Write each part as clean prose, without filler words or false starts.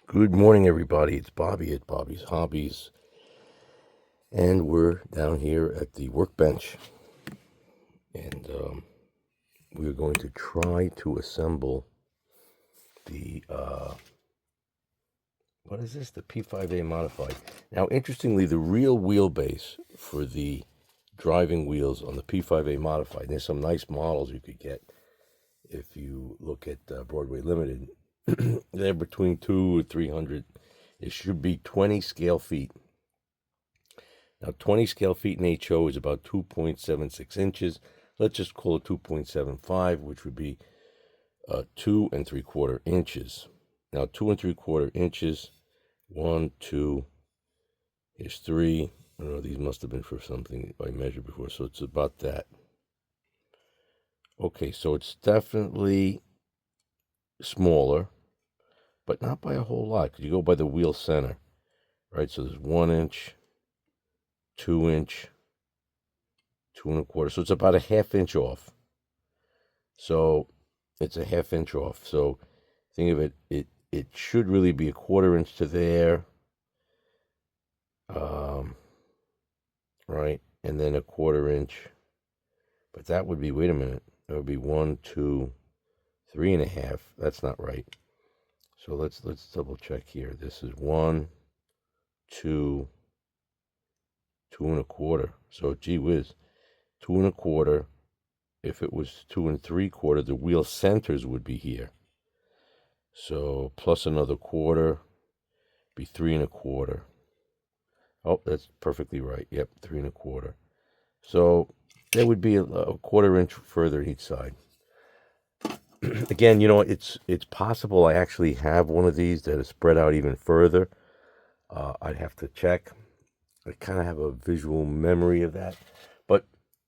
Good morning, everybody. It's Bobby at Bobby's Hobbies, and we're down here at the workbench, and we're going to try to assemble the what is this? The P5a modified. Now, interestingly, the real wheelbase for the driving wheels on the P5a modified. And there's some nice models you could get if you look at Broadway Limited. They're between 200 and 300. It should be 20 scale feet. Now, 20 scale feet in HO is about 2.76 inches. Let's just call it 2.75, which would be 2 3/4 inches. Now, 2 3/4 inches, 1, 2, here's 3. I don't know, these must have been for something I measured before, so it's about that. Okay, so it's definitely smaller, but not by a whole lot, because you go by the wheel center, right? So there's 1 inch, 2 inch, 2 1/4. So it's about a ½ inch off. So it's a ½ inch off. So think of it, it should really be a 1/4 inch to there, right? And then a 1/4 inch. But that would be, wait a minute, that would be 1, 2, 3.5. That's not right. So let's double check here. This is 1, 2, 2 1/4. So gee whiz, 2 1/4. If it was 2 3/4, the wheel centers would be here. So plus another 1/4, be 3 1/4. Oh, that's perfectly right. Yep, 3 1/4. So there would be a 1/4 inch further each side. Again, it's possible I actually have one of these that is spread out even further. I'd have to check. I kind of have a visual memory of that. But,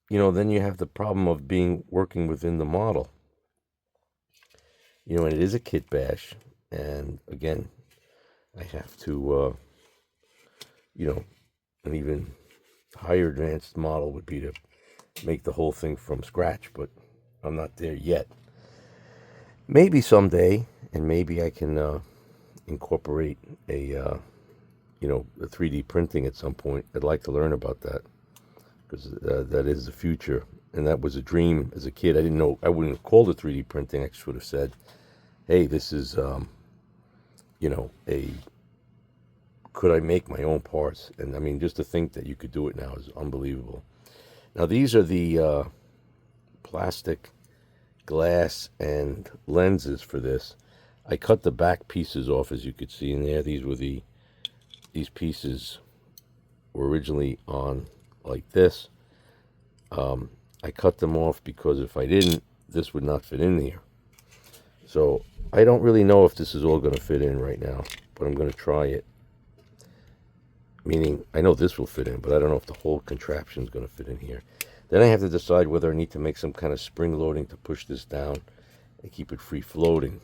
then you have the problem of working within the model. And it is a kit bash. And again, I have to, an even higher advanced model would be to make the whole thing from scratch. But I'm not there yet. Maybe someday, and maybe I can incorporate a 3D printing at some point. I'd like to learn about that, because that is the future, and that was a dream as a kid. I didn't know, I wouldn't have called it 3D printing. I just would have said, hey, this is, could I make my own parts? And I mean, just to think that you could do it now is unbelievable. Now, these are the plastic, glass, and lenses for this. I cut the back pieces off, as you could see in there. These pieces were originally on like this. I cut them off because if I didn't, this would not fit in here. So I don't really know if this is all going to fit in right now, but I'm going to try it. Meaning, I know this will fit in, but I don't know if the whole contraption is going to fit in here. Then I have to decide whether I need to make some kind of spring loading to push this down and keep it free floating.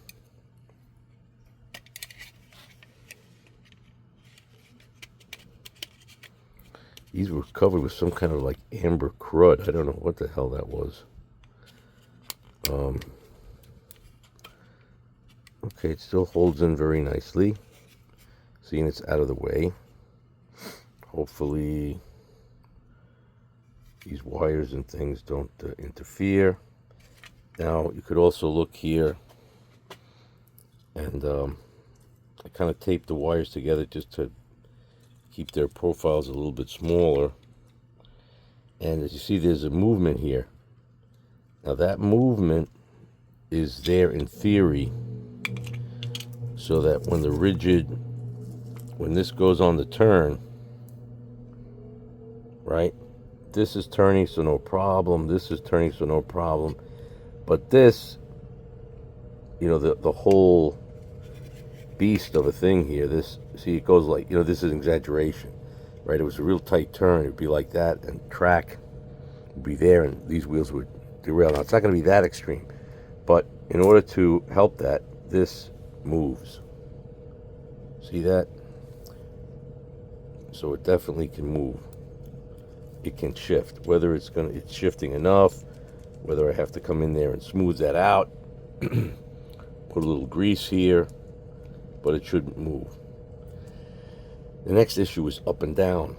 These were covered with some kind of like amber crud. I don't know what the hell that was. Okay, it still holds in very nicely. Seeing it's out of the way. Hopefully these wires and things don't interfere. Now, you could also look here, and I kind of taped the wires together just to keep their profiles a little bit smaller. And as you see, there's a movement here. Now, that movement is there in theory so that when this goes on the turn, right, this is turning, so no problem. This is turning, so no problem. But this, the whole beast of a thing here, it goes like, this is an exaggeration, right? It was a real tight turn. It would be like that, and track would be there, and these wheels would derail. Now, it's not going to be that extreme, but in order to help that, this moves. See that? So it definitely can move. It can shift. Whether it's shifting enough, whether I have to come in there and smooth that out, put a little grease here. but it shouldn't move. The next issue is up and down,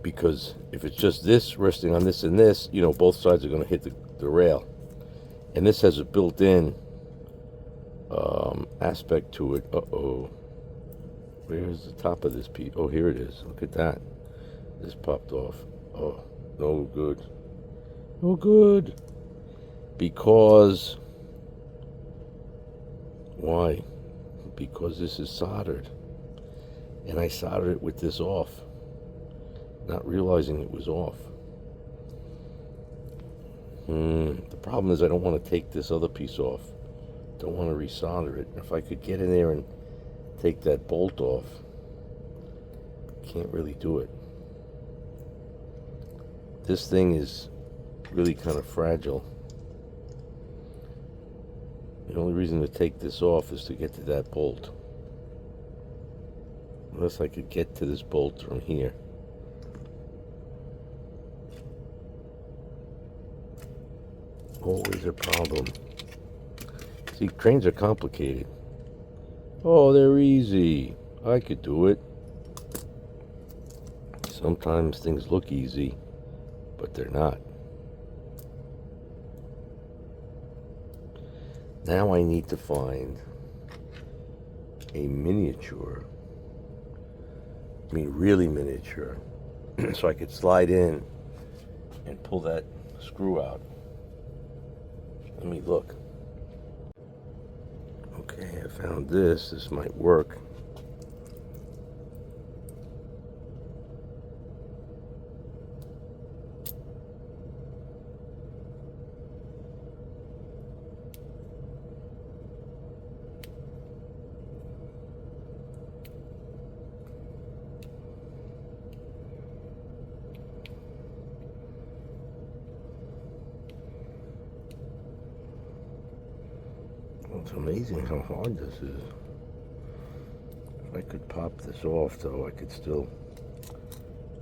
because if it's just this resting on this and this, you know, both sides are going to hit the rail. And this has a built-in aspect to it. Uh-oh. Where's the top of this piece? Oh, here it is. Look at that. This popped off. Oh, no good. No good. Because... Why? Because this is soldered. And I soldered it with this off, not realizing it was off. The problem is I don't want to take this other piece off. Don't want to resolder it. If I could get in there and take that bolt off, can't really do it. This thing is really kind of fragile. The only reason to take this off is to get to that bolt. Unless I could get to this bolt from here. Always a problem. See, trains are complicated. Oh, they're easy. I could do it. Sometimes things look easy, but they're not. Now I need to find a miniature, I mean really miniature, so I could slide in and pull that screw out. Let me look. Okay, I found this. This might work. It's amazing how hard this is. If I could pop this off, though, I could still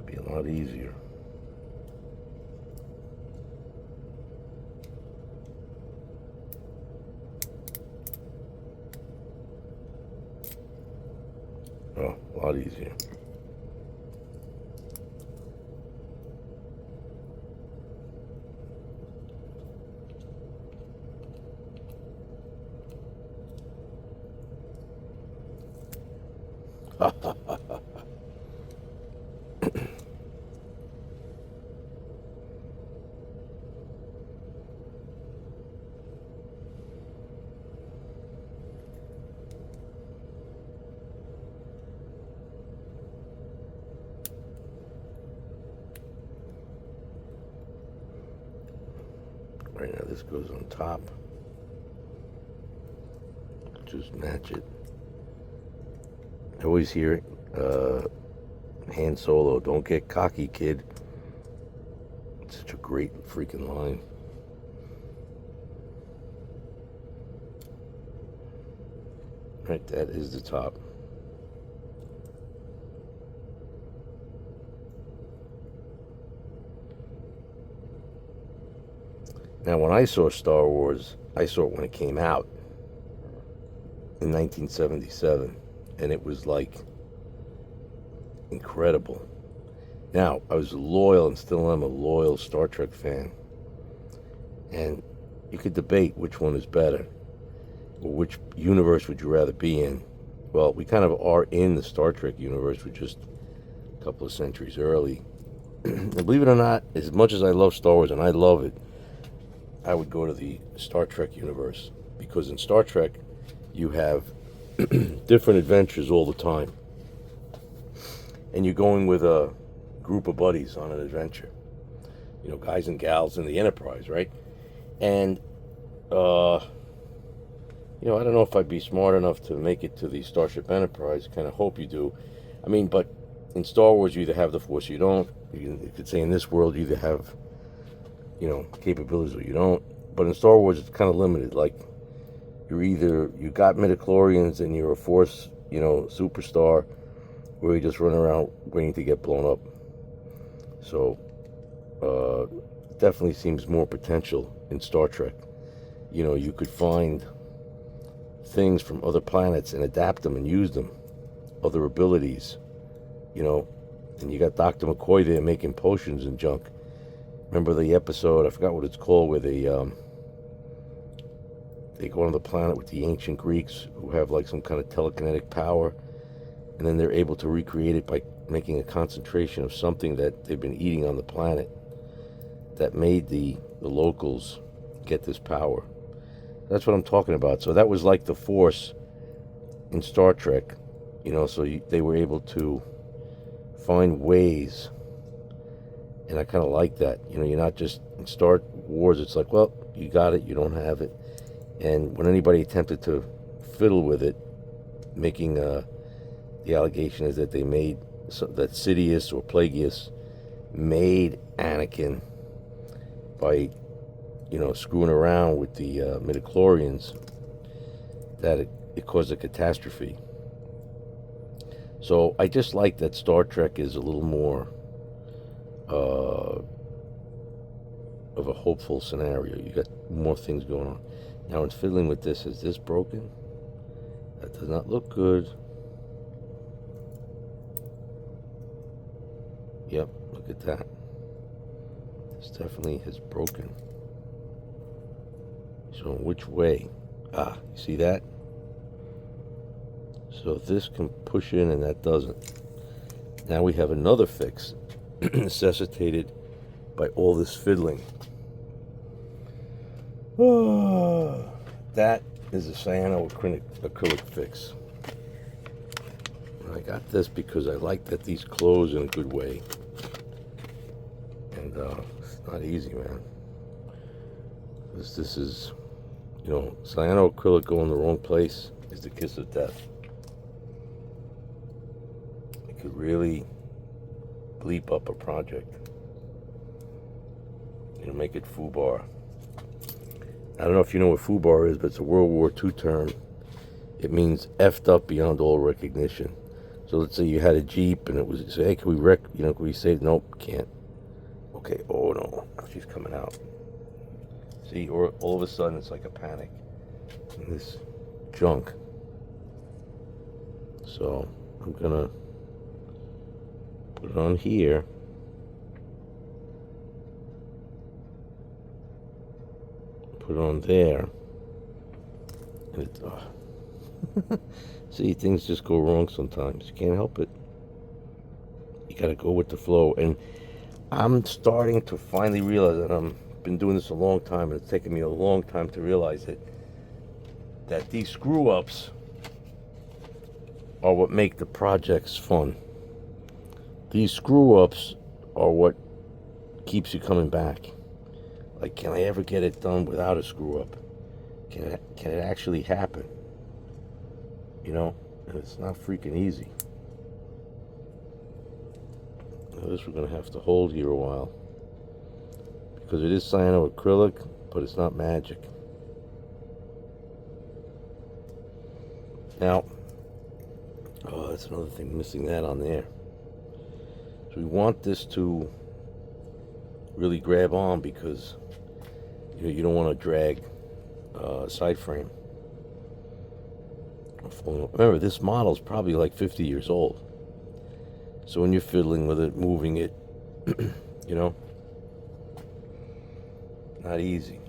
be a lot easier. Oh, a lot easier. Right now this goes on top. Just match it. I always hear Han Solo, don't get cocky, kid. It's such a great freaking line. Right, that is the top. Now, when I saw Star Wars, I saw it when it came out in 1977, and it was like incredible. Now, I was loyal and still am a loyal Star Trek fan, and you could debate which one is better, or which universe would you rather be in. Well, we kind of are in the Star Trek universe. We're just a couple of centuries early. And believe it or not, as much as I love Star Wars, and I love it, I would go to the Star Trek universe, because in Star Trek you have different adventures all the time, and you're going with a group of buddies on an adventure, you know, guys and gals in the Enterprise, right? And you know, I don't know if I'd be smart enough to make it to the Starship Enterprise. Kind of hope you do. I mean, but in Star Wars you either have the Force or you don't. You could say in this world you either have, you know, capabilities or you don't. But in Star Wars it's kind of limited. Like, you got midichlorians and you're a Force, you know, superstar, or you just run around waiting to get blown up. So definitely seems more potential in Star Trek. You know, you could find things from other planets and adapt them and use them, other abilities, you know. And you got Dr. McCoy there making potions and junk. Remember the episode, I forgot what it's called, where they go on the planet with the ancient Greeks who have like some kind of telekinetic power, and then they're able to recreate it by making a concentration of something that they've been eating on the planet that made the locals get this power. That's what I'm talking about. So that was like the Force in Star Trek, you know, so they were able to find ways, and I kind of like that. You know, you're not just, in Star Wars, it's like, well, you got it, you don't have it. And when anybody attempted to fiddle with it, making the allegation is that they made, that Sidious or Plagueis made Anakin by, you know, screwing around with the midichlorians, that it caused a catastrophe. So I just like that Star Trek is a little more of a hopeful scenario. You got more things going on. Now in fiddling with this, is this broken? That does not look good. Yep, look at that. This definitely has broken. So which way? Ah, you see that? So this can push in and that doesn't. Now we have another fix necessitated by all this fiddling. That is a cyanoacrylic fix. And I got this because I like that these close in a good way. And it's not easy, man. This is, you know, cyanoacrylic going the wrong place is the kiss of death. It could really bleep up a project. You know, make it foobar. I don't know if you know what foobar is, but it's a World War II term. It means effed up beyond all recognition. So let's say you had a Jeep and it was, say, hey, can we save? Nope, can't. Okay, oh no, she's coming out. See, or all of a sudden it's like a panic in this junk. So I'm gonna put it on here. Put it on there. And it, see, things just go wrong sometimes. You can't help it. You gotta go with the flow. And I'm starting to finally realize that I've been doing this a long time, and it's taken me a long time to realize it, that these screw-ups are what make the projects fun. These screw-ups are what keeps you coming back. Like, can I ever get it done without a screw-up? Can it actually happen? You know, and it's not freaking easy. Now this we're going to have to hold here a while, because it is cyanoacrylic, but it's not magic. Now, oh, that's another thing, missing that on there. So we want this to really grab on, because you don't want to drag side frame. Remember, this model is probably like 50 years old. So when you're fiddling with it, moving it, you know, not easy.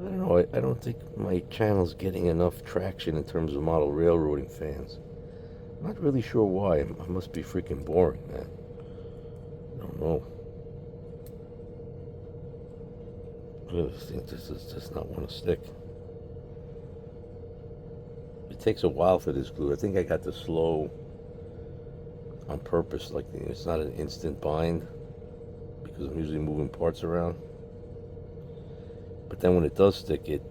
I don't know, I don't think my channel's getting enough traction in terms of model railroading fans. I'm not really sure why. I must be freaking boring, man. I don't know. I just think this does not want to stick. It takes a while for this glue. I think I got the slow on purpose. Like, it's not an instant bind, because I'm usually moving parts around. But then when it does stick, it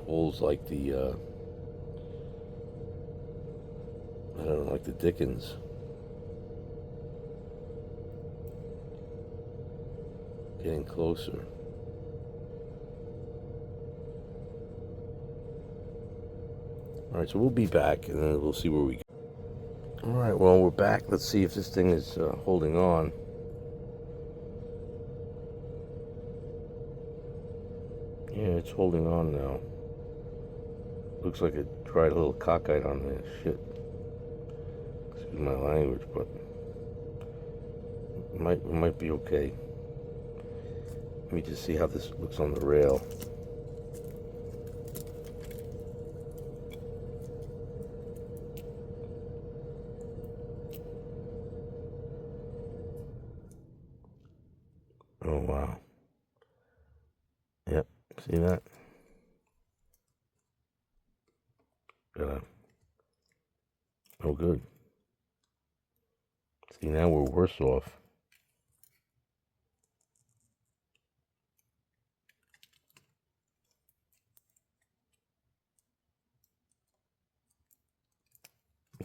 holds like the I don't know, like the Dickens. Getting closer. Alright, so we'll be back, and then we'll see where we go. Alright, well, we're back. Let's see if this thing is holding on. Yeah, it's holding on now. Looks like it tried a little cockeyed on this shit. Excuse my language, but it might be okay. Let me just see how this looks on the rail. Oh wow. Yep. See that? Oh good. See, now we're worse off.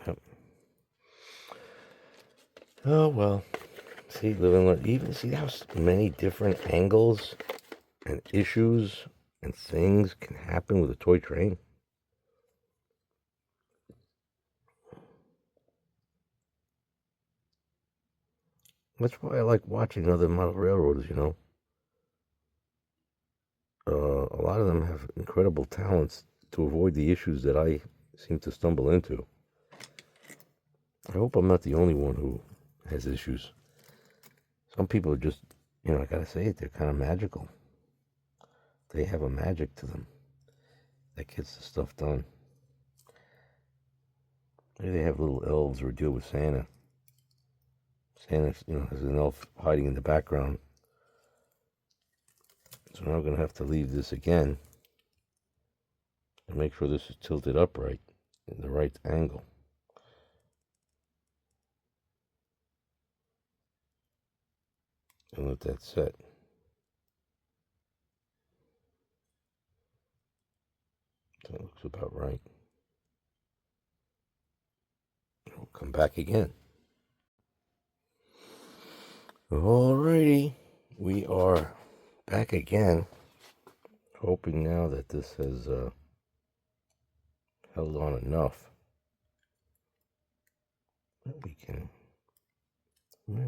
Yep. Oh well. See, even see how many different angles and issues and things can happen with a toy train. That's why I like watching other model railroaders. A lot of them have incredible talents to avoid the issues that I seem to stumble into. I hope I'm not the only one who has issues. Some people are just, I gotta say it, they're kind of magical. They have a magic to them that gets the stuff done. Maybe they have little elves or deal with Santa. Santa, has an elf hiding in the background. So now I'm going to have to leave this again and make sure this is tilted upright in the right angle. And let that set. That looks about right. We'll come back again. Alrighty, we are back again. Hoping now that this has held on enough that we can.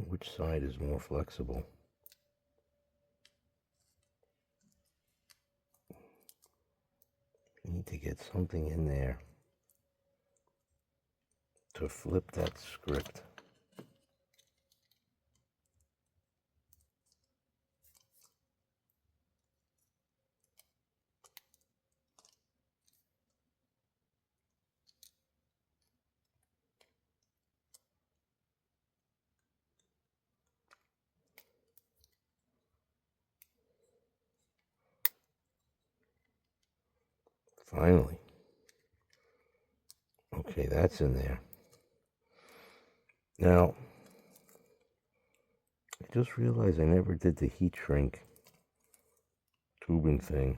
Which side is more flexible? We need to get something in there to flip that script. Finally. Okay, that's in there. Now, I just realized I never did the heat shrink tubing thing.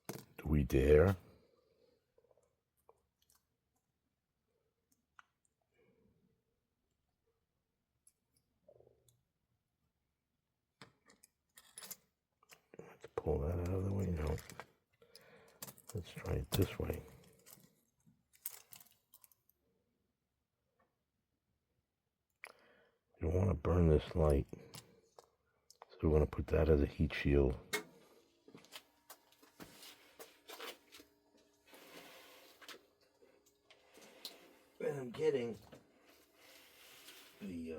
Do we dare? Let's pull that out of the way now. Let's try it this way. You want to burn this light, so we want to put that as a heat shield. And I'm getting the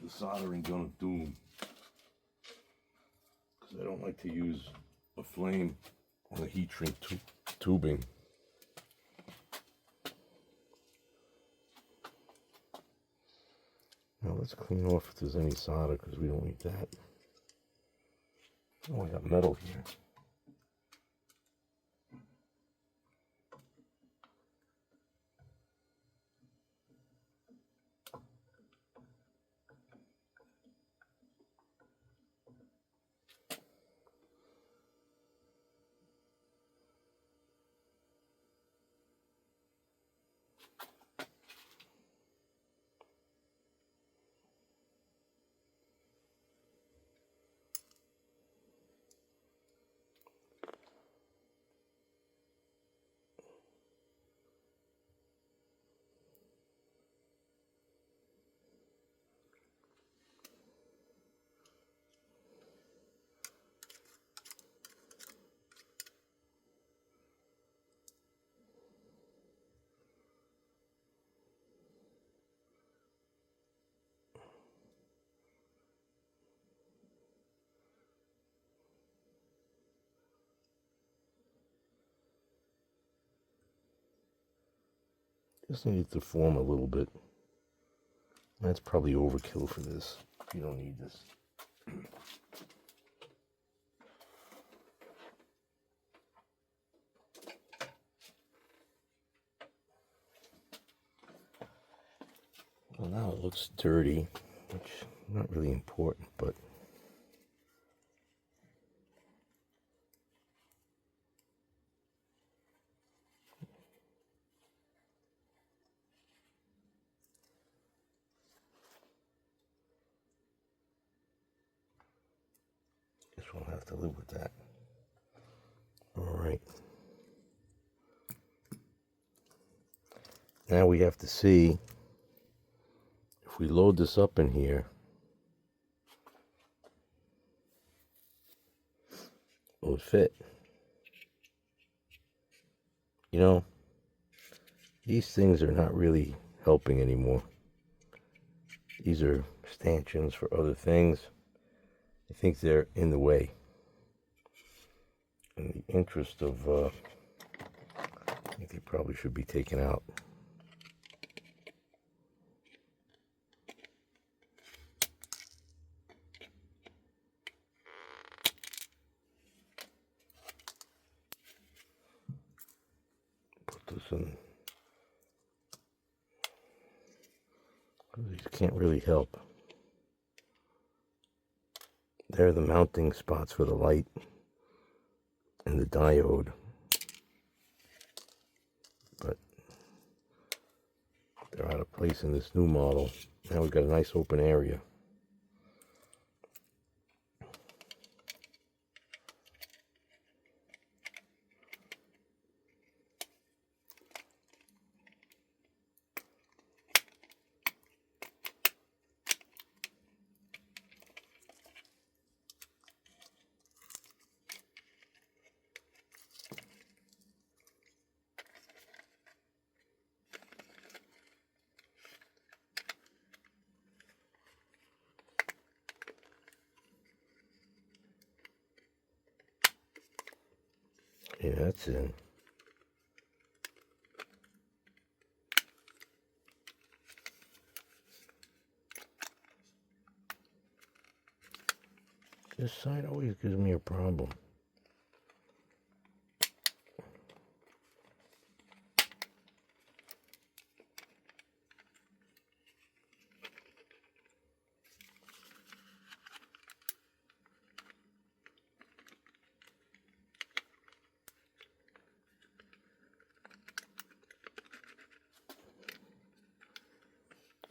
soldering gun of doom, because I don't like to use a flame on the heat shrink tubing. Now let's clean off if there's any solder, because we don't need that. Oh, I got metal here. Just needs to form a little bit. That's probably overkill for this. You don't need this. Well, now it looks dirty, which is not really important, but guess we'll have to live with that. All right. Now we have to see if we load this up in here, will it fit? You know, these things are not really helping anymore. These are stanchions for other things. I think they're in the way. In the interest of, I think they probably should be taken out. Put this in. These can't really help. They're the mounting spots for the light and the diode. But they're out of place in this new model. Now we've got a nice open area. Yeah, that's in. This side always gives me a problem.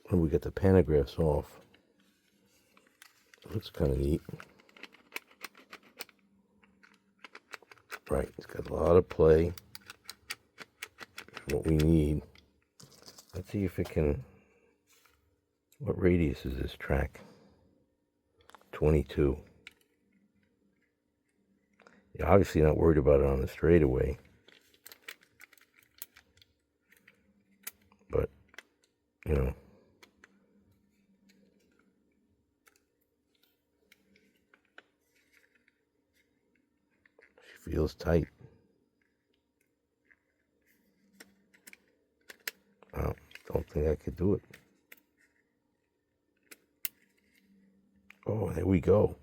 When we get the pantographs off, it looks kind of neat. Right, it's got a lot of play. What we need. Let's see if it can. What radius is this track? 22. You're obviously not worried about it on the straightaway. But, you know. She feels tight. I don't think I could do it. Oh, there we go.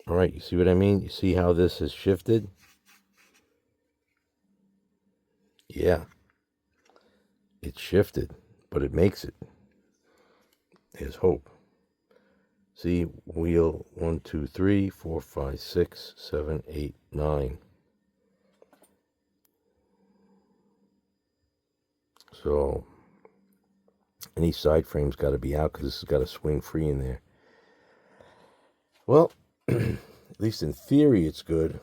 All right, you see what I mean? You see how this has shifted? Yeah. It's shifted, but it makes it. There's hope. See, wheel 1, 2, 3, 4, 5, 6, 7, 8, 9. So, any side frame's got to be out because this has got to swing free in there. Well, at least in theory it's good.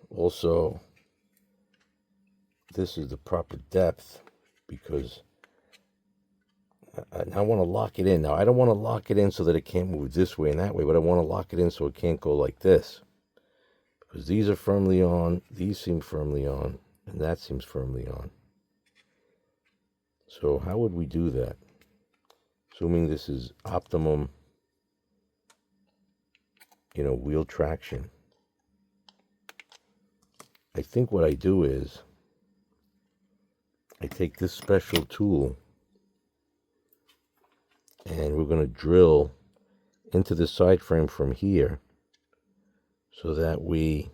Also, this is the proper depth because I want to lock it in. Now, I don't want to lock it in so that it can't move this way and that way, but I want to lock it in so it can't go like this. Because these are firmly on, these seem firmly on, and that seems firmly on. So how would we do that? Assuming this is optimum, wheel traction. I think what I do is I take this special tool and we're going to drill into the side frame from here so that we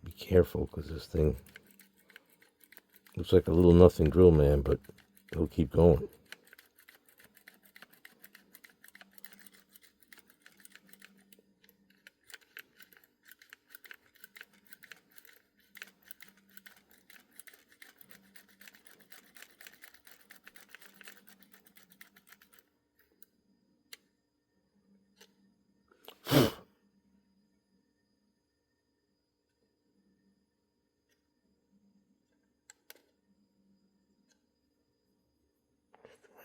be careful because this thing looks like a little nothing drill, man, but it'll keep going.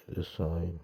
This side.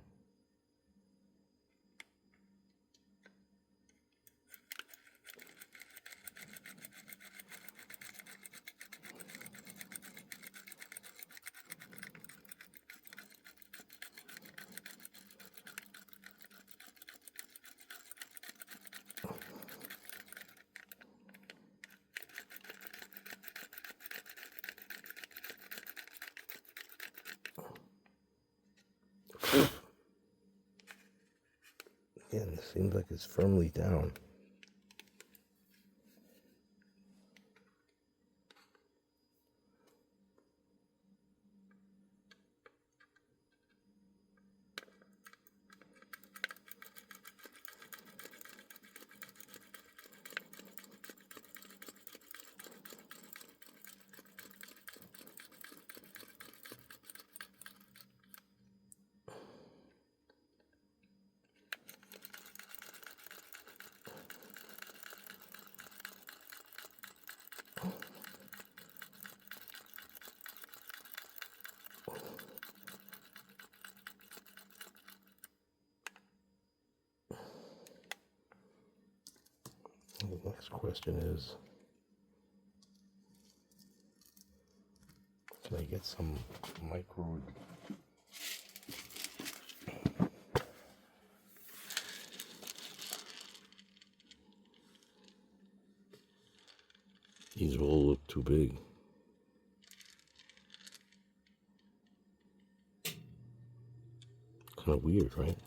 Yeah, it seems like it's firmly down. The next question is, can I get some micro? These all look too big. Kind of weird, right?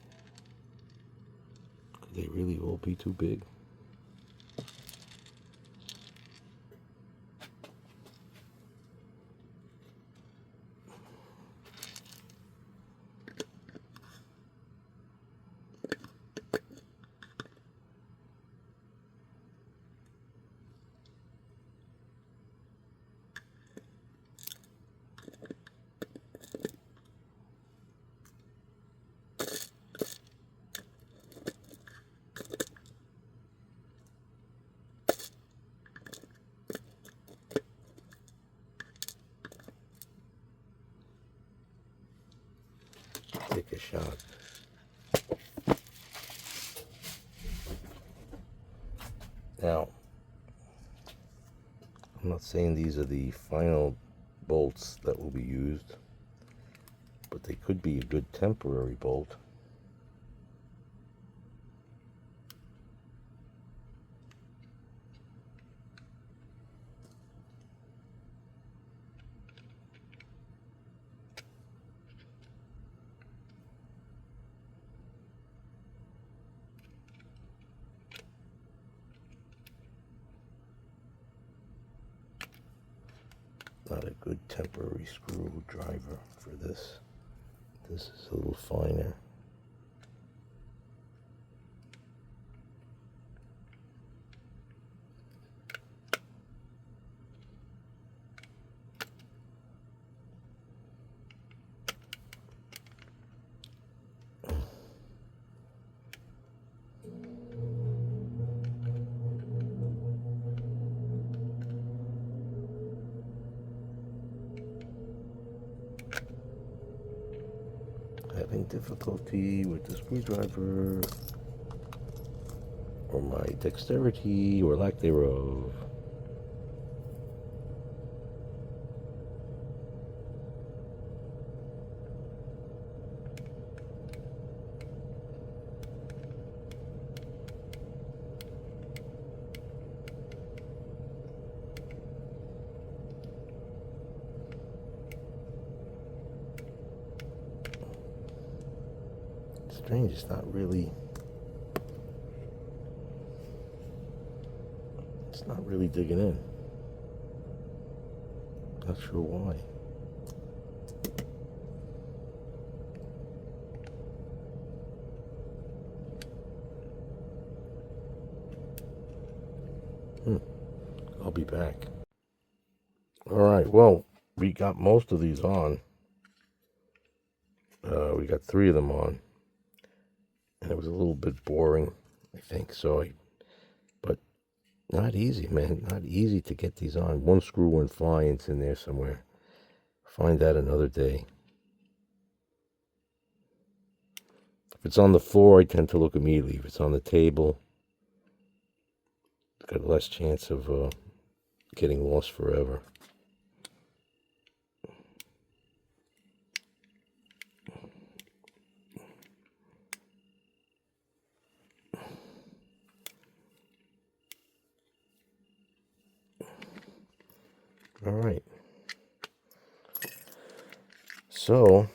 Could they really all be too big? Take a shot. Now, I'm not saying these are the final bolts that will be used, but they could be a good temporary bolt. Not a good temporary screwdriver for this. This is a little finer. Having difficulty with the screwdriver, or my dexterity, or lack thereof. strange. It's not really digging in. Not sure why. I'll be back. All right, well, we got most of these on. We got 3 of them on. And it was a little bit boring, I think. But not easy, man. Not easy to get these on. One screw went flying. It's in there somewhere. Find that another day. If it's on the floor, I tend to look immediately. If it's on the table, I've got less chance of getting lost forever. All right. So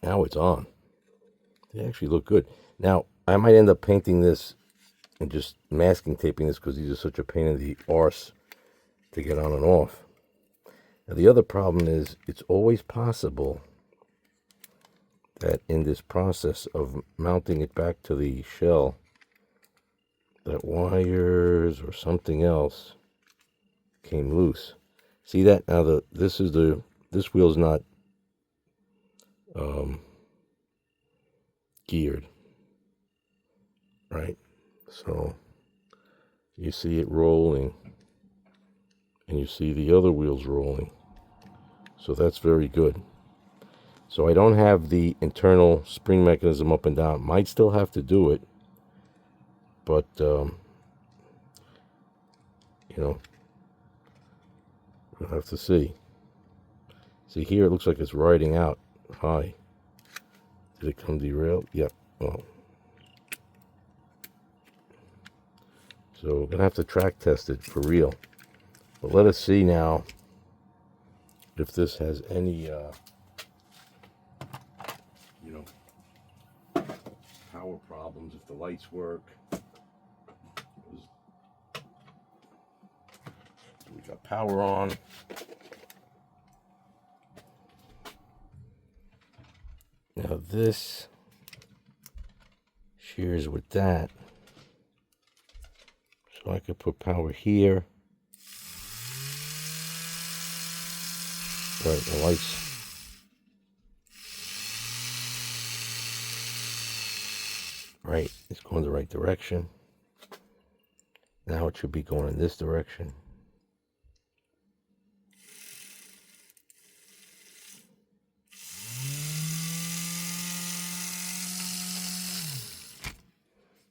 now it's on. They actually look good. Now, I might end up painting this and just masking taping this because these are such a pain in the arse to get on and off. Now, the other problem is it's always possible that in this process of mounting it back to the shell, that wires or something else came loose. See that? Now this wheel's not geared, right? So you see it rolling and you see the other wheels rolling. So that's very good. So I don't have the internal spring mechanism up and down. Might still have to do it, but you know, we'll have to see. See here, it looks like it's riding out high. Did it come derailed? Yep. Well, so we're gonna have to track test it for real. But let us see now if this has any, power problems. If the lights work. We got power on. Now this shares with that. So I could put power here. Right, the lights. Right, it's going the right direction. Now it should be going in this direction.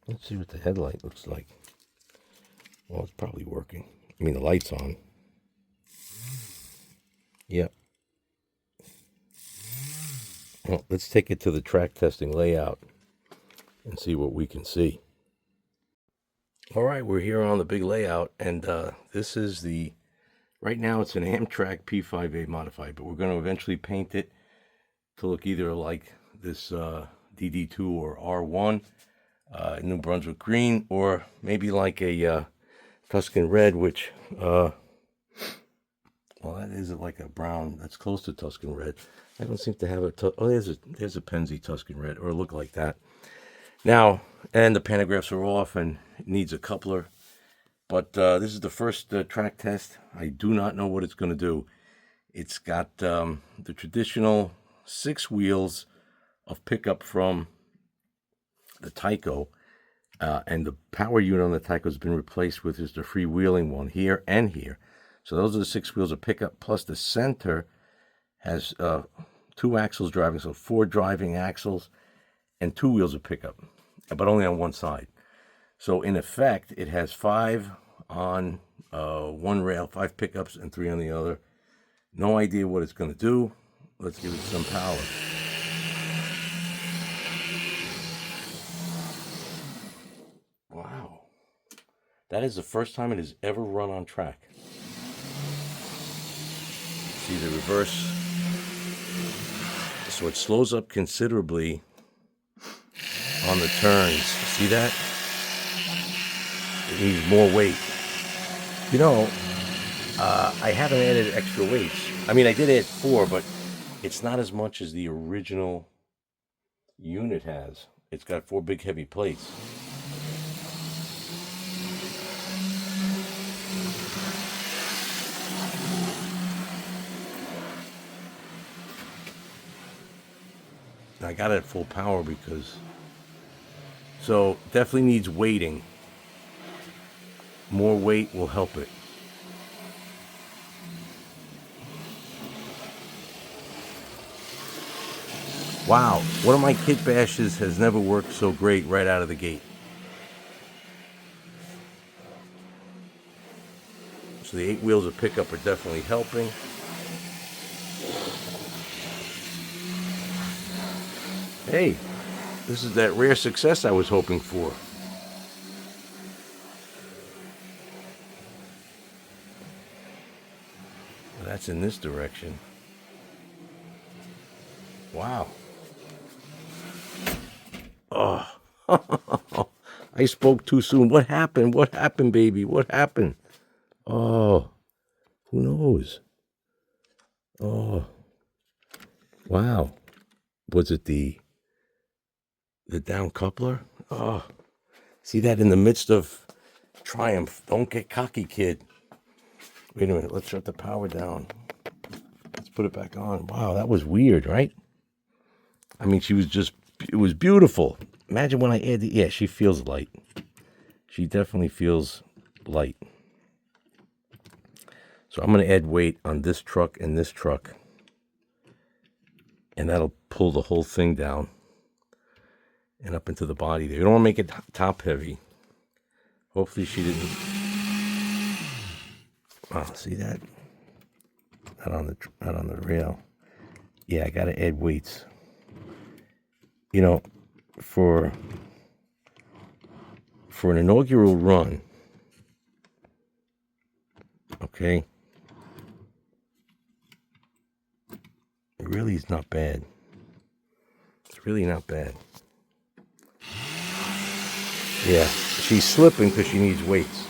Let's see what the headlight looks like. Well, it's probably working. I mean, the light's on. Yep. Well, let's take it to the track testing layout and see what we can see. All right, we're here on the big layout, and this is right now it's an Amtrak P5a modified, but we're going to eventually paint it to look either like this DD2 or R1, New Brunswick green, or maybe like a Tuscan red, which, well, that is like a brown. That's close to Tuscan red. I don't seem to have oh, there's a Penzi Tuscan red, or look like that. Now, and the pantographs are off, and it needs a coupler. But this is the first track test. I do not know what it's going to do. It's got the traditional 6 wheels of pickup from the Tyco. And the power unit on the Tyco has been replaced with just a freewheeling one here and here. So those are the 6 wheels of pickup, plus the center has 2 axles driving, so 4 driving axles and 2 wheels of pickup, but only on one side. So in effect, it has 5 on one rail, 5 pickups and 3 on the other. No idea what it's going to do. Let's give it some power. Wow. That is the first time it has ever run on track. See the reverse So it slows up considerably on the turns. See that? It needs more weight. You know, I haven't added extra weights. I mean, I did add 4, but it's not as much as the original unit has. It's got 4 big heavy plates. I got it at full power because, so definitely needs weighting. More weight will help it. Wow, one of my Kitbashes has never worked so great right out of the gate. So the 8 wheels of pickup are definitely helping. Hey, this is that rare success I was hoping for. That's in this direction. Wow. Oh, I spoke too soon. What happened? What happened, baby? What happened? Oh, who knows? Oh, wow. Was it the down coupler? Oh, see that in the midst of triumph. Don't get cocky, kid. Wait a minute. Let's shut the power down. Let's put it back on. Wow, that was weird, right? I mean, it was beautiful. Imagine when I add yeah, she feels light. She definitely feels light. So I'm going to add weight on this truck and this truck. And that'll pull the whole thing down and up into the body there. You don't want to make it top heavy. Hopefully she didn't. Wow, see that? Not on the rail. Yeah, I got to add weights. You know, for an inaugural run, okay, it really is not bad. It's really not bad. Yeah, she's slipping because she needs weights.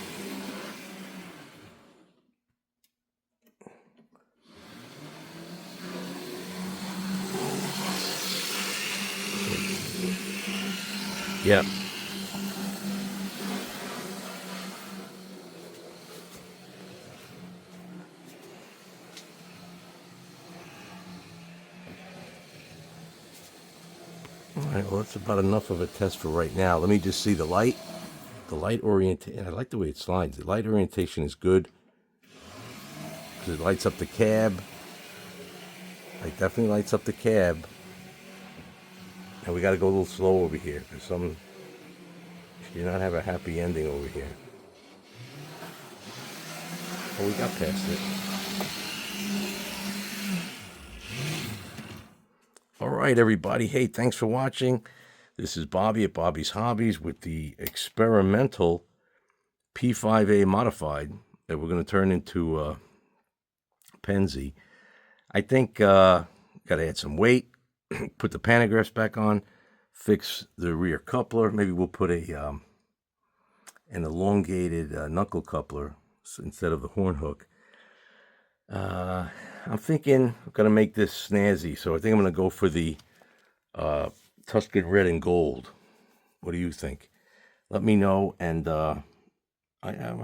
Yeah. All right, well, that's about enough of a test for right now. Let me just see the light. The light orientation, I like the way it slides. The light orientation is good because it lights up the cab. It definitely lights up the cab. And we got to go a little slow over here because she did not have a happy ending over here. Oh, we got past it. All right, everybody. Hey, thanks for watching. This is Bobby at Bobby's Hobbies with the experimental P5a modified that we're going to turn into Penzi. I think got to add some weight, put the pantographs back on, fix the rear coupler. Maybe we'll put an elongated knuckle coupler instead of the horn hook. I'm thinking I'm going to make this snazzy, so I think I'm going to go for the Tuscan red and gold. What do you think? Let me know, and I'm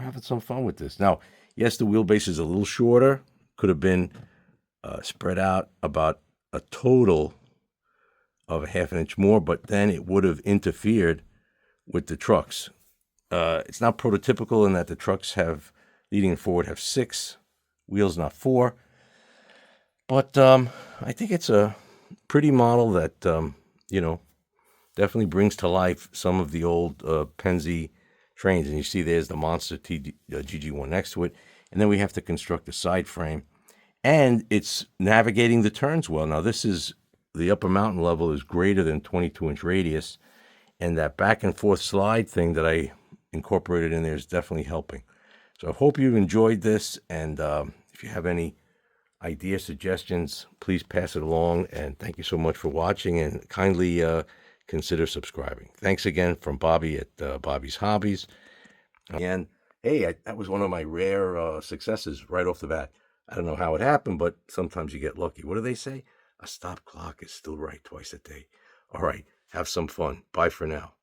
having some fun with this. Now, yes, the wheelbase is a little shorter. Could have been spread out about a total of a half an inch more, but then it would have interfered with the trucks. It's not prototypical in that the trucks leading and forward have 6 wheels, not 4. But I think it's a pretty model that, definitely brings to life some of the old Penzi trains. And you see there's the Monster GG1 next to it. And then we have to construct a side frame. And it's navigating the turns well. Now, the upper mountain level is greater than 22-inch radius. And that back and forth slide thing that I incorporated in there is definitely helping. So I hope you've enjoyed this. And if you have any ideas, suggestions, please pass it along. And thank you so much for watching, and kindly consider subscribing. Thanks again from Bobby at Bobby's Hobbies. And hey, that was one of my rare successes right off the bat. I don't know how it happened, but sometimes you get lucky. What do they say? A stop clock is still right twice a day. All right, have some fun. Bye for now.